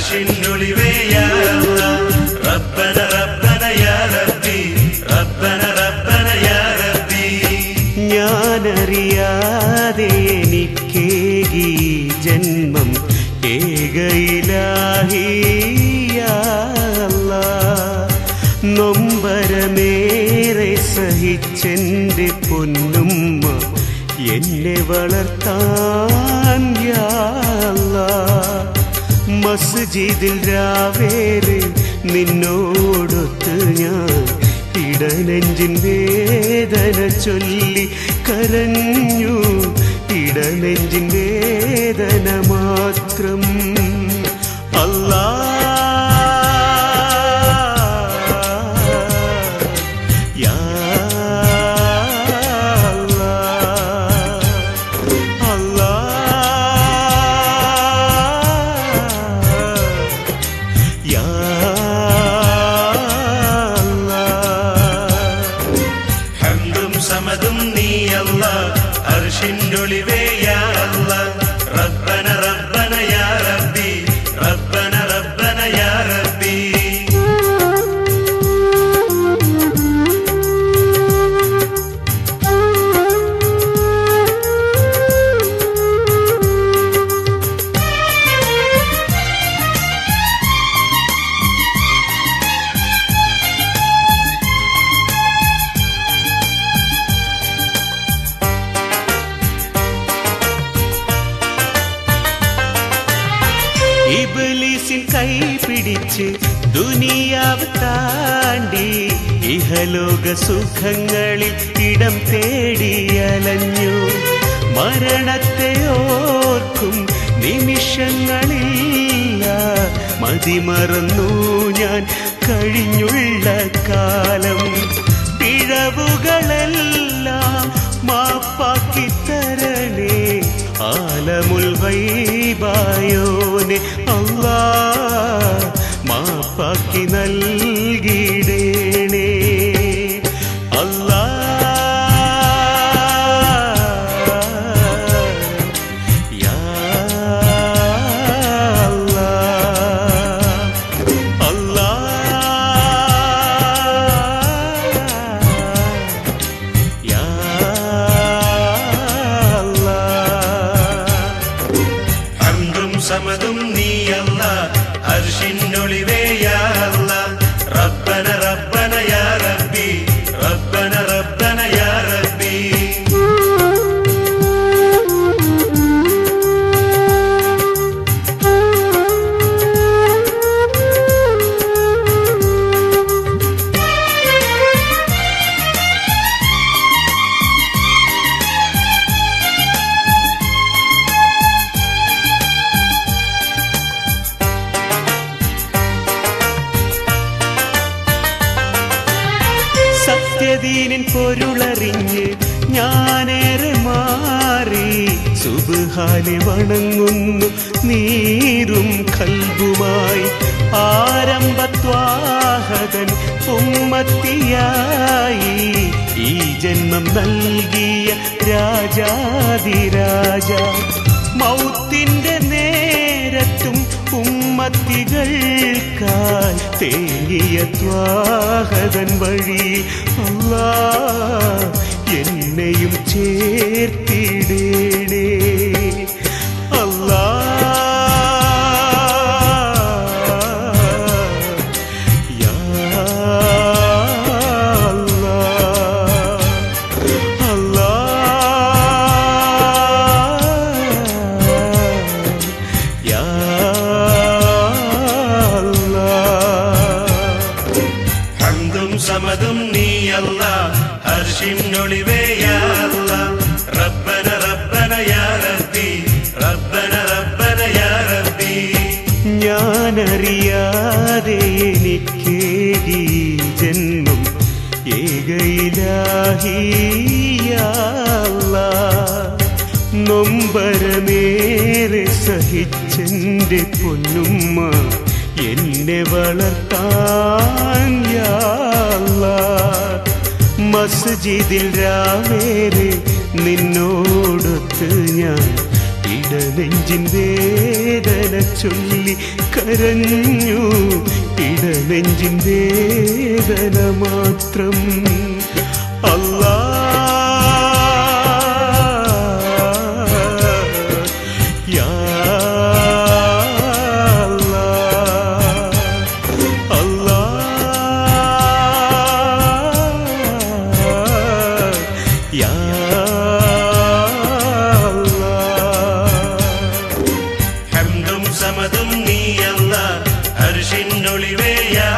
അർശിനൊളിവേ യാ അല്ലാഹ് റബ്ബന റബ്ബന യാ റബ്ബി റബ്ബന റബ്ബന യാ റബ്ബി. ഞാനറിയാതെ എനിക്കേകി ജന്മം ഏക ഇലാഹി യാ അല്ലാഹ്. നൊമ്പരമേറെ സഹിച്ചെന്റെ പൊന്നുമ്മ എന്നെ വളർത്താൻ യാ അല്ലാഹ്. മസ്ജിദിൽ രാവേറെ നിന്നോടൊത്ത് ഞാൻ ഇടനെഞ്ചിൻ വേദന ചൊല്ലി കരഞ്ഞു. ഇടനെഞ്ചിൻ വേദന മാത്രം. അല്ലാഹ് യാ സമതും നീ അല്ലാഹ് അർശിനൊളിവേ യാ അല്ലാഹ് റബ്ബന റബ്ബന യാ റബ്ബി റബ്ബന റബ്ബന യാ റബ്ബി. ഇബ്ലീസിൻ കൈ പിടിച്ച് ദുനിയാവ് താണ്ടി ഇഹലോക സുഖങ്ങളിൽ ഇടം തേടി അലഞ്ഞു. മരണത്തെ ഓർക്കും നിമിഷങ്ങളില്ല. മതിമറന്നു ഞാൻ കഴിഞ്ഞുള്ള കാലം. പിഴവുകളെല്ലാം മാപ്പാക്കി തരണേ ആലമുൽ ഗൈബായോനെ അല്ലാഹ്. മാപ്പാക്കി നൽകിടേണേ അല്ലാഹ് യാ അല്ലാഹ്. അല്ലാഹ് യാ സമതും നീ അല്ലാഹ് അർശിനൊളിവേ യാ അല്ലാഹ് റബ്ബന റബ്ബന യാ റബ്ബി റബ്ബന റബ്ബന യാ റബ്ബി. സത്യദീനിൻ പൊരുളറിഞ്ഞ് ഞാനേറെ മാറി സുബ്ഹാനെ വണങ്ങുന്നു നീരും ഖൽബുമായി. ആരംഭത്വാഹതൻ ഉമ്മത്തിയായി ഈ ജന്മം നൽകിയ രാജാതിരാജ. മൗത്തിന്റെ നേരത്തും ഉമ്മത്തികൾക്കായി തേങ്ങിയ ത്വാഹതൻ വഴി അല്ലാഹ് എന്നെയും ചേർത്തിടേണേ അല്ലാഹ് യാ അല്ലാഹ്. അല്ലാഹ് യാ സമതും നീ അല്ലാഹ് അർശിനൊളിവേ യാ അല്ലാഹ് റബ്ബന റബ്ബന യാ റബ്ബി റബ്ബന റബ്ബന യാ റബ്ബി. ഞാനറിയാതെ എനിക്കേകി ജന്മം ഏക ഇലാഹി യാ അല്ലാഹ്. നൊമ്പരമേറെ സഹിച്ചെന്റെ പൊന്നുമ്മ എന്നെ വളർത്താൻ യാ അല്ലാഹ്. മസ്ജിദിൽ രാവേറെ നിന്നോടൊത്ത് ഞാൻ ഇടനെഞ്ചിൻ വേദന ചൊല്ലി കരഞ്ഞു, ഇടനെഞ്ചിൻ വേദന മാത്രം. അല്ലാ യാ ഹംദും സമദും നീയല്ല, അർശിനൊളിവേ യാ